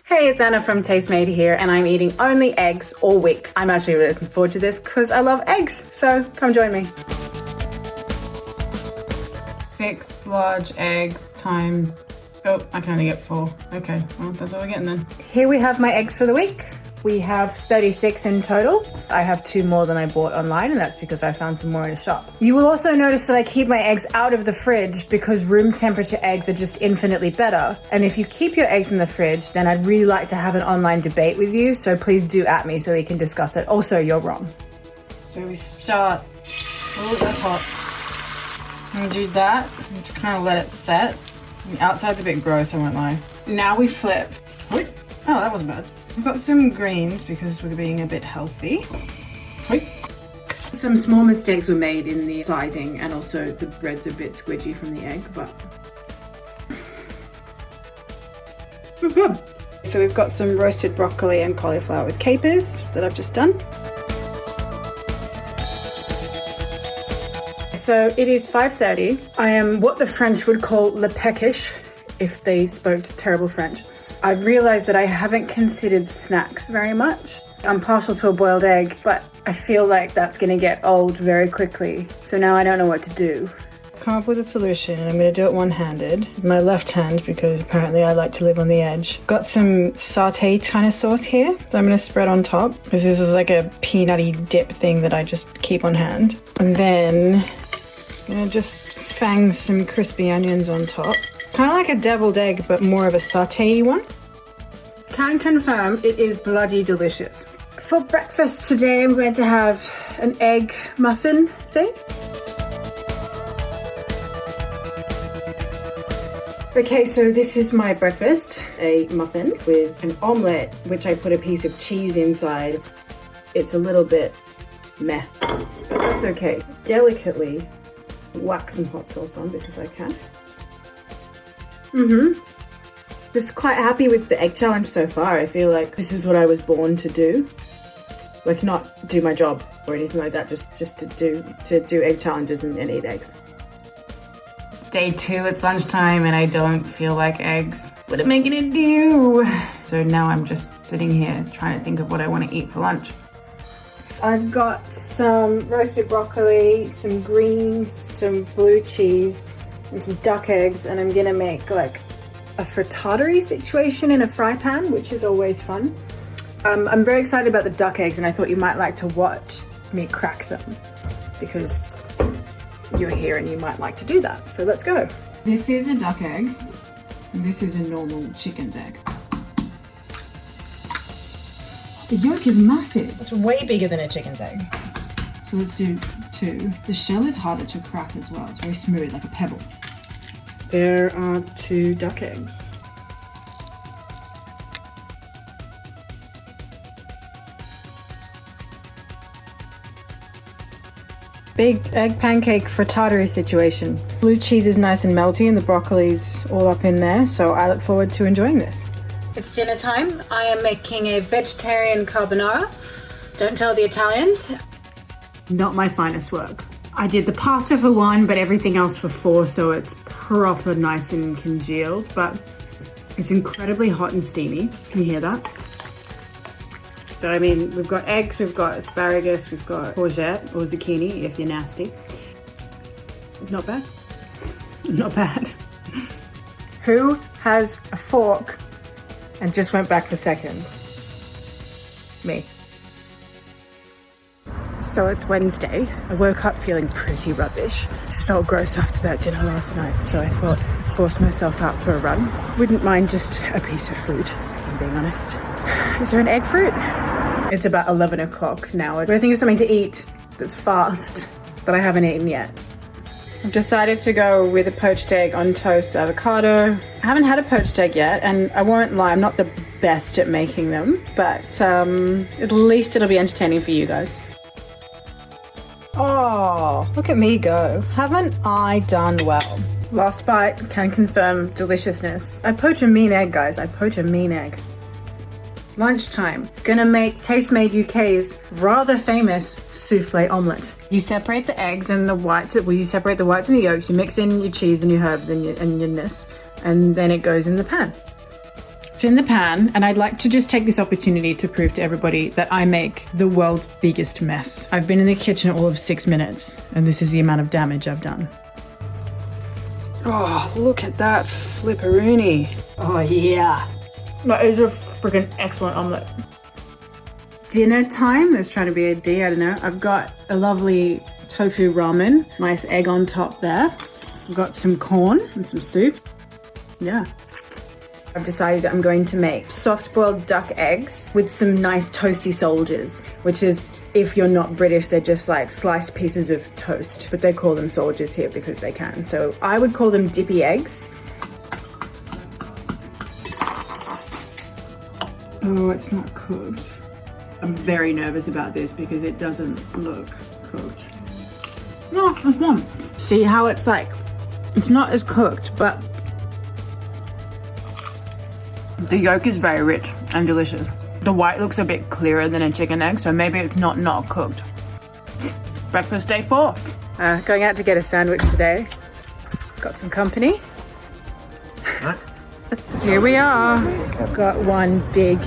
Hey, it's Anna from Tastemade here, and I'm eating only eggs all week. I'm actually really looking forward to this because I love eggs, so come join me. 6 large eggs times... Oh, I can only get 4. Okay, well, that's what we're getting then. Here we have my eggs for the week. We have 36 in total. I have 2 more than I bought online, and that's because I found some more in a shop. You will also notice that I keep my eggs out of the fridge because room temperature eggs are just infinitely better. And if you keep your eggs in the fridge, then I'd really like to have an online debate with you, so please do at me so we can discuss it. Also, you're wrong. So we start... Oh, that's hot. And we do that, and just kind of let it set. The outside's a bit gross, I won't lie. Now we flip. Oh, that wasn't bad. We've got some greens because we're being a bit healthy. Some small mistakes were made in the sizing, and also the bread's a bit squidgy from the egg, but we're good. So we've got some roasted broccoli and cauliflower with capers that I've just done. So it is 5:30. I am what the French would call le peckish if they spoke terrible French. I've realised that I haven't considered snacks very much. I'm partial to a boiled egg, but I feel like that's going to get old very quickly. So now I don't know what to do. Come up with a solution, and I'm going to do it one-handed. My left hand, because apparently I like to live on the edge. Got some sauté kind of sauce here that I'm going to spread on top, because this is like a peanutty dip thing that I just keep on hand. And then I'm going to just fang some crispy onions on top. Kind of like a deviled egg, but more of a sauté one. Can confirm it is bloody delicious. For breakfast today, I'm going to have an egg muffin thing. Okay, so this is my breakfast. A muffin with an omelette, which I put a piece of cheese inside. It's a little bit meh, but that's okay. Delicately whack some hot sauce on because I can. Just quite happy with the egg challenge so far. I feel like this is what I was born to do. Like, not do my job or anything like that, just to do egg challenges and eat eggs. It's day 2, it's lunchtime, and I don't feel like eggs. What am I gonna do? So now I'm just sitting here trying to think of what I want to eat for lunch. I've got some roasted broccoli, some greens, some blue cheese, and some duck eggs, and I'm gonna make like a frittata situation in a fry pan, which is always fun. I'm very excited about the duck eggs, and I thought you might like to watch me crack them because you're here and you might like to do that. So let's go. This is a duck egg, and this is a normal chicken's egg. The yolk is massive. It's way bigger than a chicken's egg. So let's do 2. The shell is harder to crack as well. It's very smooth, like a pebble. There are 2 duck eggs. Big egg pancake frittata situation. Blue cheese is nice and melty and the broccoli's all up in there, so I look forward to enjoying this. It's dinner time. I am making a vegetarian carbonara. Don't tell the Italians. Not my finest work. I did the pasta for 1, but everything else for 4, so it's proper nice and congealed, but it's incredibly hot and steamy. Can you hear that? So, I mean, we've got eggs, we've got asparagus, we've got courgette or zucchini if you're nasty. Not bad. Not bad. Who has a fork and just went back for seconds? Me. So it's Wednesday. I woke up feeling pretty rubbish. Just felt gross after that dinner last night, so I thought I'd force myself out for a run. Wouldn't mind just a piece of fruit, if I'm being honest. Is there an egg fruit? It's about 11 o'clock now. But I think of something to eat that's fast that I haven't eaten yet. I've decided to go with a poached egg on toast avocado. I haven't had a poached egg yet, and I won't lie, I'm not the best at making them, but at least it'll be entertaining for you guys. Oh, look at me go. Haven't I done well? Last bite, can confirm deliciousness. I poach a mean egg, guys. I poach a mean egg. Lunchtime. Gonna make Tastemade UK's rather famous soufflé omelette. You separate the eggs and the whites. Well, you separate the whites and the yolks. You mix in your cheese and your herbs and your this, and then it goes in the pan. It's in the pan, and I'd like to just take this opportunity to prove to everybody that I make the world's biggest mess. I've been in the kitchen all of 6 minutes, and this is the amount of damage I've done. Oh, look at that flipperoonie. Oh yeah. That is a freaking excellent omelette. Dinner time. There's trying to be a D, I don't know. I've got a lovely tofu ramen. Nice egg on top there. I've got some corn and some soup. Yeah. I've decided I'm going to make soft-boiled duck eggs with some nice toasty soldiers, which is, if you're not British, they're just like sliced pieces of toast, but they call them soldiers here because they can. So I would call them dippy eggs. Oh, it's not cooked. I'm very nervous about this because it doesn't look cooked. No, it's one. See how it's like, it's not as cooked, but the yolk is very rich and delicious. The white looks a bit clearer than a chicken egg, so maybe it's not cooked. Breakfast day 4. Going out to get a sandwich today. Got some company. Here we are. I've got one big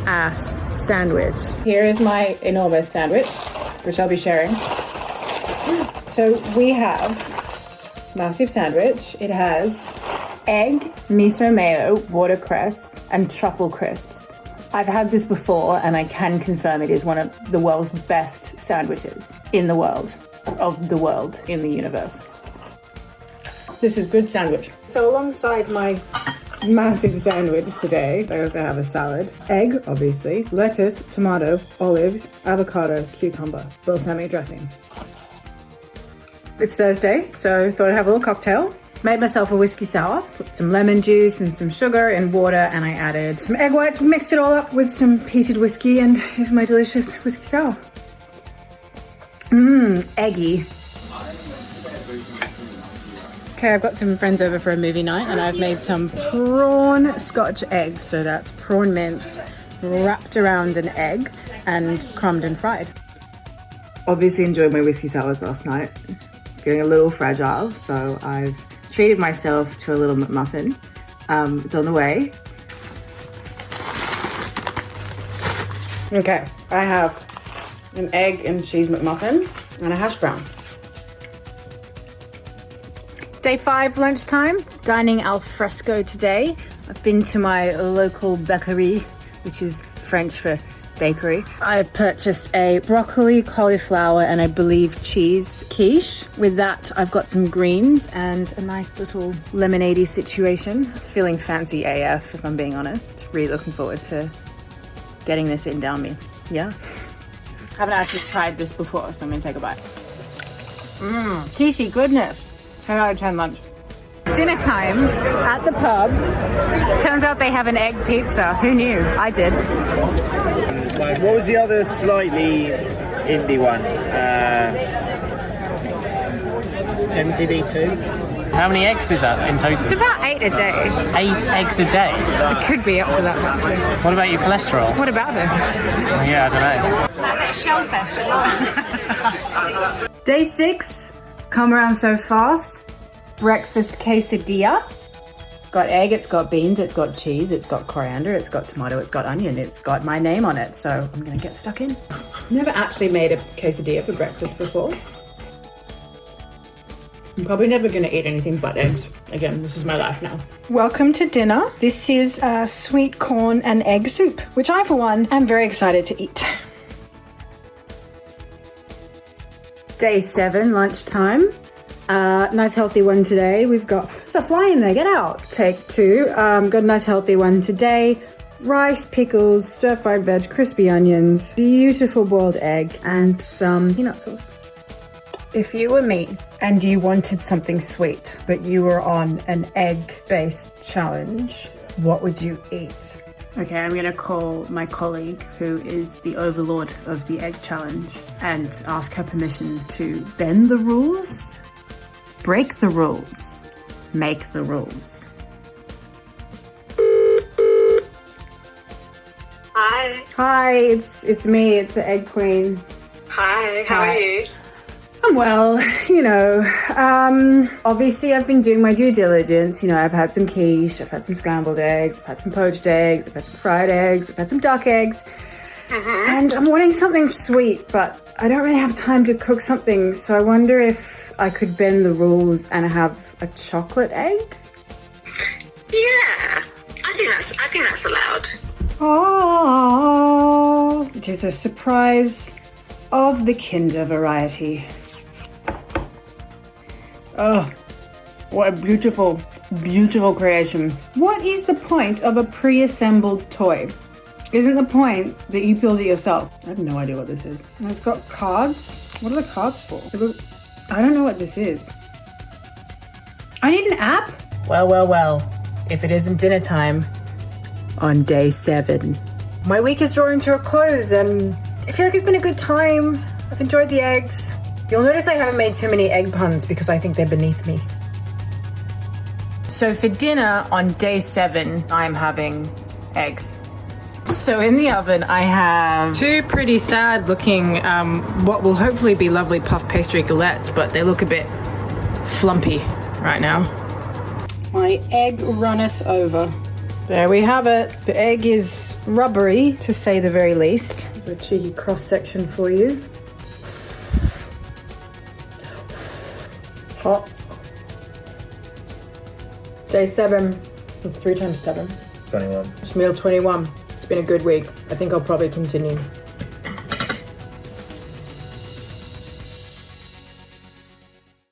ass sandwich. Here is my enormous sandwich, which I'll be sharing. So we have massive sandwich. It has egg, miso mayo, watercress, and truffle crisps. I've had this before and I can confirm it is one of the world's best sandwiches in the world, in the universe. This is good sandwich. So alongside my massive sandwich today, I also have a salad, egg, obviously, lettuce, tomato, olives, avocado, cucumber, balsamic dressing. It's Thursday, so thought I'd have a little cocktail. Made myself a whiskey sour, put some lemon juice and some sugar and water, and I added some egg whites, mixed it all up with some peated whiskey, and here's my delicious whiskey sour. Eggy. Okay, I've got some friends over for a movie night and I've made some prawn scotch eggs. So that's prawn mince wrapped around an egg and crumbed and fried. Obviously enjoyed my whiskey sours last night. Feeling a little fragile, so I've treated myself to a little McMuffin. It's on the way. Okay, I have an egg and cheese McMuffin and a hash brown. Day 5 lunchtime, dining al fresco today. I've been to my local bakery, which is French for bakery. I've purchased a broccoli, cauliflower, and I believe cheese quiche. With that, I've got some greens and a nice little lemonade-y situation. Feeling fancy AF, if I'm being honest. Really looking forward to getting this in down me. Yeah. Haven't actually tried this before, so I'm gonna take a bite. Quiche goodness. 10 out of 10 lunch. Dinner time at the pub. Turns out they have an egg pizza. Who knew? I did. What was the other slightly indie one? MTV2. How many eggs is that in total? It's about 8 a day. 8 eggs a day? It could be up to that much. What about your cholesterol? What about them? Yeah, I don't know. Shellfish. Day 6. It's come around so fast. Breakfast quesadilla. It's got egg, it's got beans, it's got cheese, it's got coriander, it's got tomato, it's got onion, it's got my name on it, so I'm gonna get stuck in. Never actually made a quesadilla for breakfast before. I'm probably never gonna eat anything but eggs. Again, this is my life now. Welcome to dinner. This is sweet corn and egg soup, which I, for one, am very excited to eat. Day 7, lunchtime. Nice healthy one today. We've got, there's a fly in there, get out. Take 2, got a nice healthy one today. Rice, pickles, stir-fried veg, crispy onions, beautiful boiled egg, and some peanut sauce. If you were me and you wanted something sweet, but you were on an egg-based challenge, what would you eat? Okay, I'm gonna call my colleague, who is the overlord of the egg challenge, and ask her permission to bend the rules, break the rules, make the rules. Hi. Hi, it's me, it's the Egg Queen. Hi, how are you? Well, you know, obviously I've been doing my due diligence. You know, I've had some quiche, I've had some scrambled eggs, I've had some poached eggs, I've had some fried eggs, I've had some duck eggs. And I'm wanting something sweet, but I don't really have time to cook something. So I wonder if I could bend the rules and have a chocolate egg? Yeah, I think that's allowed. Oh, it is a surprise of the Kinder variety. Oh, what a beautiful, beautiful creation. What is the point of a pre-assembled toy? Isn't the point that you build it yourself? I have no idea what this is. And it's got cards. What are the cards for? I don't know what this is. I need an app? Well, well, well. If it isn't dinner time on day 7. My week is drawing to a close and I feel like it's been a good time. I've enjoyed the eggs. You'll notice I haven't made too many egg puns because I think they're beneath me. So for dinner on day 7, I'm having eggs. So in the oven I have 2 pretty sad looking, what will hopefully be lovely puff pastry galettes, but they look a bit flumpy right now. My egg runneth over. There we have it. The egg is rubbery, to say the very least. There's a cheeky cross section for you. Hot. Day 7, 3 times 7. 21. It's meal 21. It's been a good week. I think I'll probably continue.